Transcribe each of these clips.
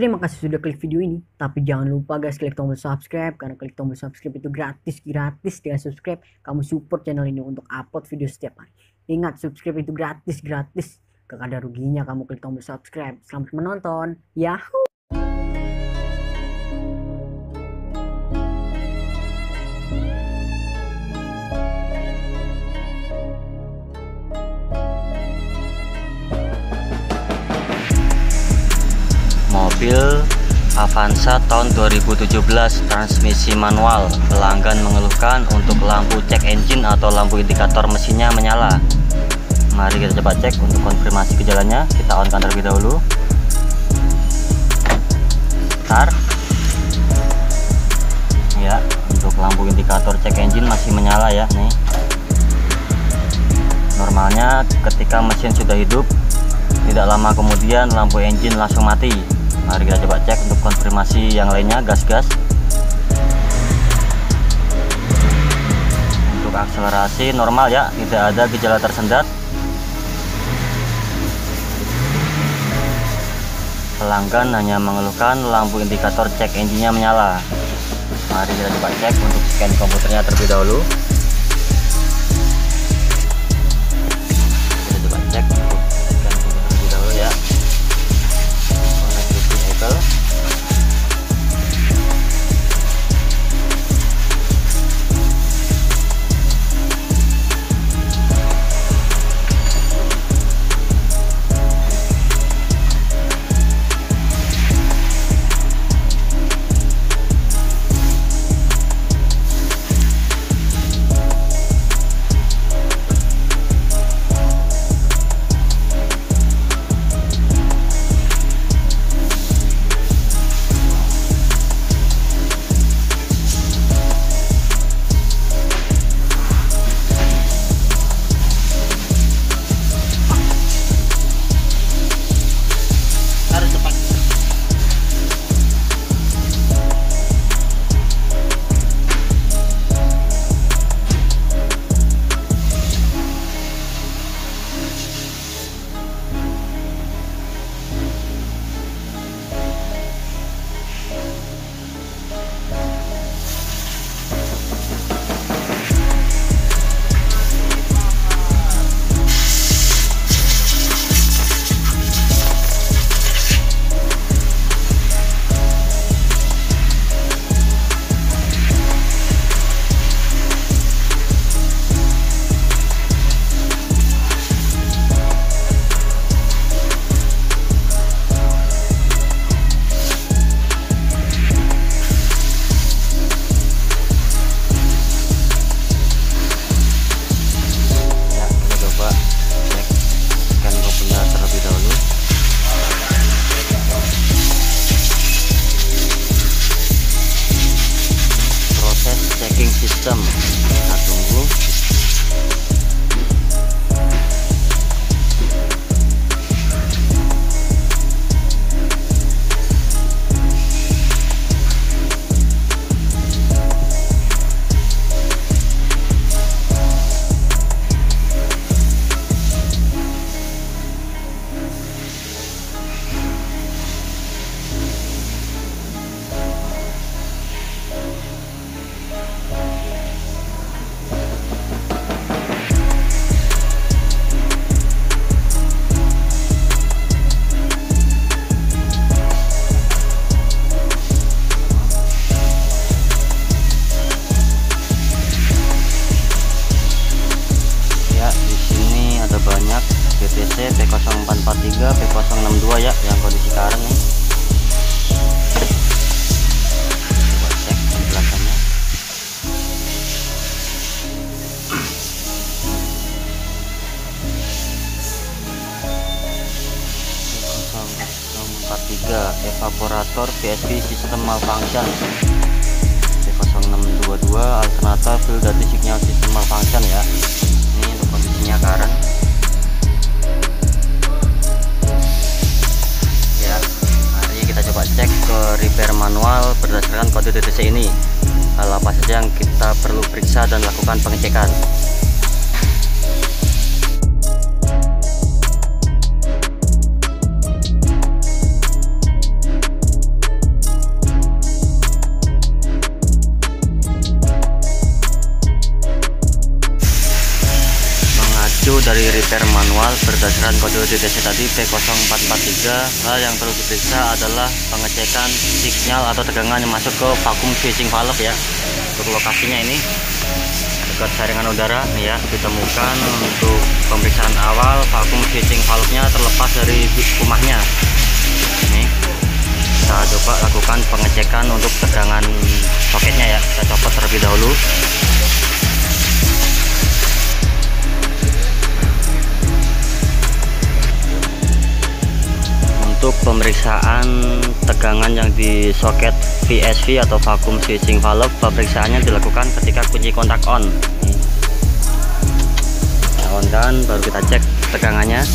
Terima kasih sudah klik video ini. Tapi jangan lupa guys, klik tombol subscribe. Karena klik tombol subscribe itu gratis. Dengan subscribe, kamu support channel ini untuk upload video setiap hari. Ingat, subscribe itu gratis. Gak ada ruginya kamu klik tombol subscribe. Selamat menonton. Yahoo! Mobil Avanza tahun 2017 transmisi manual. Pelanggan mengeluhkan untuk lampu cek engine atau lampu indikator mesinnya menyala. Mari kita coba cek untuk konfirmasi gejalanya. Kita on terlebih dahulu. Start. Ya, untuk lampu indikator cek engine masih menyala ya nih. Normalnya ketika mesin sudah hidup, tidak lama kemudian lampu engine langsung mati. Mari kita coba cek untuk konfirmasi yang lainnya. Gas. Untuk akselerasi normal ya, tidak ada gejala tersendat. Pelanggan hanya mengeluhkan lampu indikator cek engine-nya menyala. Mari kita coba cek untuk scan komputernya terlebih dahulu. Kita coba cek untuk scan komputer terlebih dahulu ya. Sistem kita tunggu. BTC P0443 P062 ya yang kondisi current nih. Coba cek penjelasannya. P043 evaporator VSP system malfunction. P0622 alternator fuel data signal system malfunction ya. Ini untuk kondisinya current. Kita coba cek ke repair manual berdasarkan kode DTC ini. Hal apa saja yang kita perlu periksa dan lakukan pengecekan. dari repair manual berdasarkan kode DTC tadi P0443. Hal yang perlu diperiksa adalah pengecekan signal atau tegangan yang masuk ke vacuum switching valve ya. Untuk lokasinya ini dekat saringan udara nih ya, ditemukan. Untuk pemeriksaan awal, vacuum switching valve-nya terlepas dari rumahnya. Nih, kita coba lakukan pengecekan untuk tegangan soketnya ya. Kita copot terlebih dahulu. Untuk pemeriksaan tegangan yang di soket VSV atau vacuum switching valve, pemeriksaannya dilakukan ketika kunci kontak on. Kita on kan, baru kita cek tegangannya.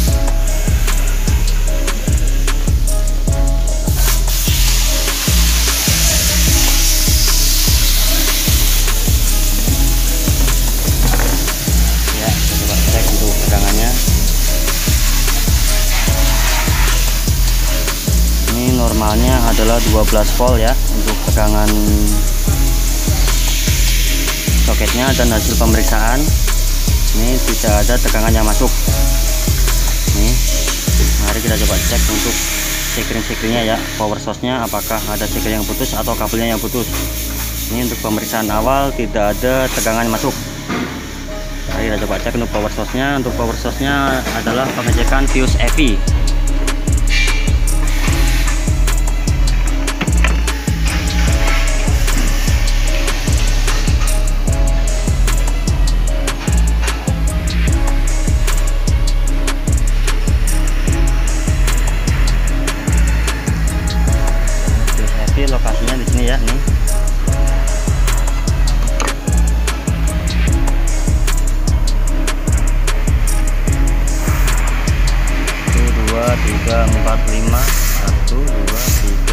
Ya, kita coba cek untuk tegangannya. Normalnya adalah 12 volt ya untuk tegangan soketnya, dan hasil pemeriksaan ini tidak ada tegangan yang masuk. Nih, mari kita coba cek untuk sekring-sekringnya ya, power source-nya apakah ada sekring yang putus atau kabelnya yang putus. Ini untuk pemeriksaan awal tidak ada tegangan yang masuk. Mari kita coba cek untuk power source-nya. Untuk power source-nya adalah pengecekan fuse EV. Lokasinya di sini ya, nih. Dua, tiga, empat, lima. 1, 2,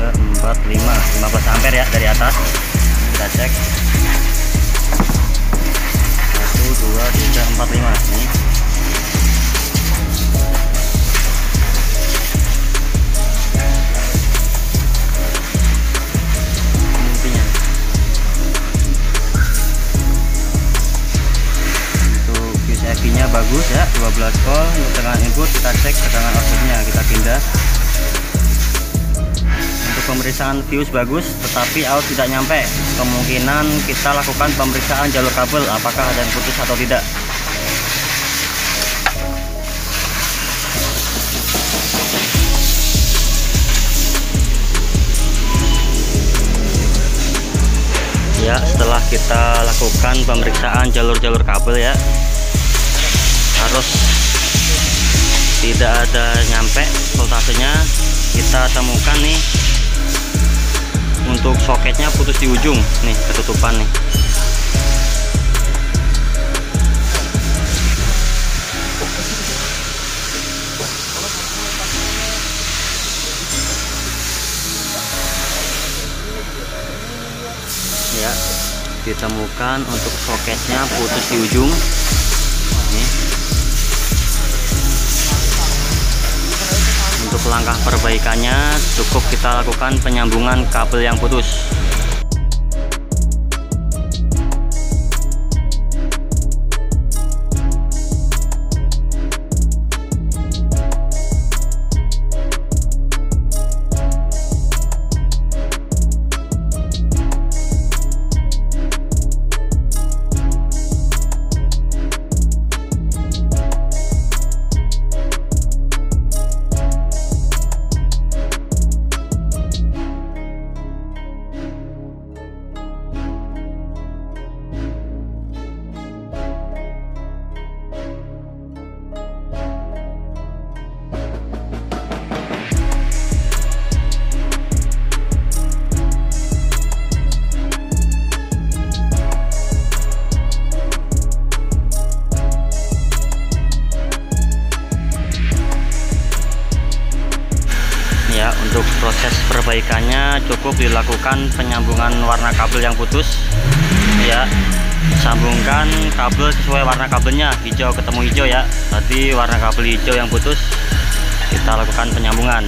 3, 4, 5. 15 ampere ya dari atas. Ini kita cek. 1, 2, 3, 4, 5. Nih. EV-nya bagus ya, 12 volt. Untuk tegangan input kita cek tegangan outputnya, kita pindah. Untuk pemeriksaan fuse bagus, tetapi out tidak nyampe. Kemungkinan kita lakukan pemeriksaan jalur kabel, apakah ada yang putus atau tidak. Ya, setelah kita lakukan pemeriksaan jalur-jalur kabel ya, harus tidak ada nyampe voltasenya, kita temukan nih untuk soketnya putus di ujung nih, ketutupan nih. Ya, ditemukan untuk soketnya putus di ujung nih. Untuk langkah perbaikannya cukup kita lakukan penyambungan kabel yang putus. Untuk proses perbaikannya cukup dilakukan penyambungan warna kabel yang putus ya. Sambungkan kabel sesuai warna kabelnya, hijau ketemu hijau ya. Tadi warna kabel hijau yang putus, kita lakukan penyambungan.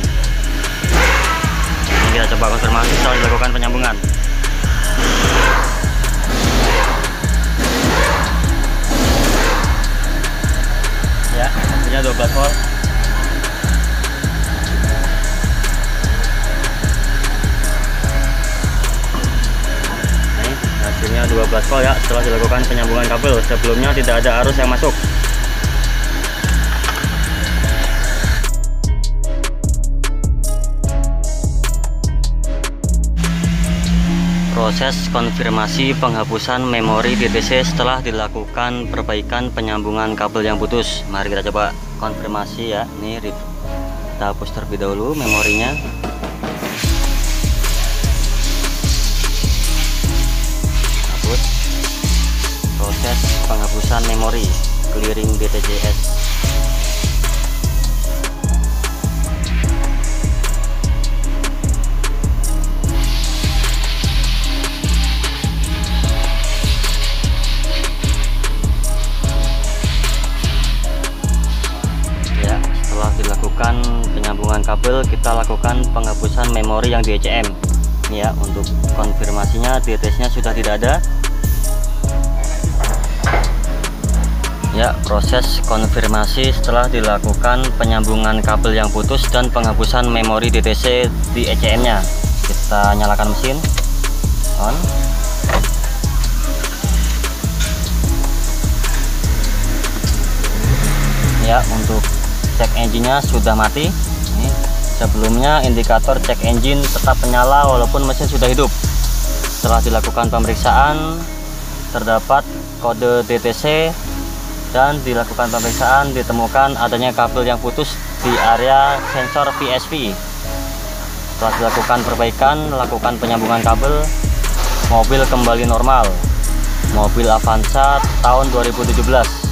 Ini kita coba konfirmasi setelah dilakukan penyambungan. Ya, hasilnya 12 volt. Ini hasilnya 12 volt ya, setelah dilakukan penyambungan kabel. Sebelumnya tidak ada arus yang masuk. Proses konfirmasi penghapusan memori DTC setelah dilakukan perbaikan penyambungan kabel yang putus. Mari kita coba konfirmasi ya. Ini kita hapus terlebih dahulu memorinya. Hapus. Proses penghapusan memori, clearing DTCS. Dilakukan penyambungan kabel, kita lakukan penghapusan memori yang di ECM ya. Untuk konfirmasinya, DTC-nya sudah tidak ada ya. Proses konfirmasi setelah dilakukan penyambungan kabel yang putus dan penghapusan memori DTC di ECM-nya. Kita nyalakan mesin, on. Ya, untuk cek engine-nya sudah mati. Ini sebelumnya indikator cek engine tetap menyala walaupun mesin sudah hidup. Setelah dilakukan pemeriksaan, terdapat kode DTC dan dilakukan pemeriksaan ditemukan adanya kabel yang putus di area sensor VSV. Setelah dilakukan perbaikan, lakukan penyambungan kabel, mobil kembali normal. Mobil Avanza tahun 2017.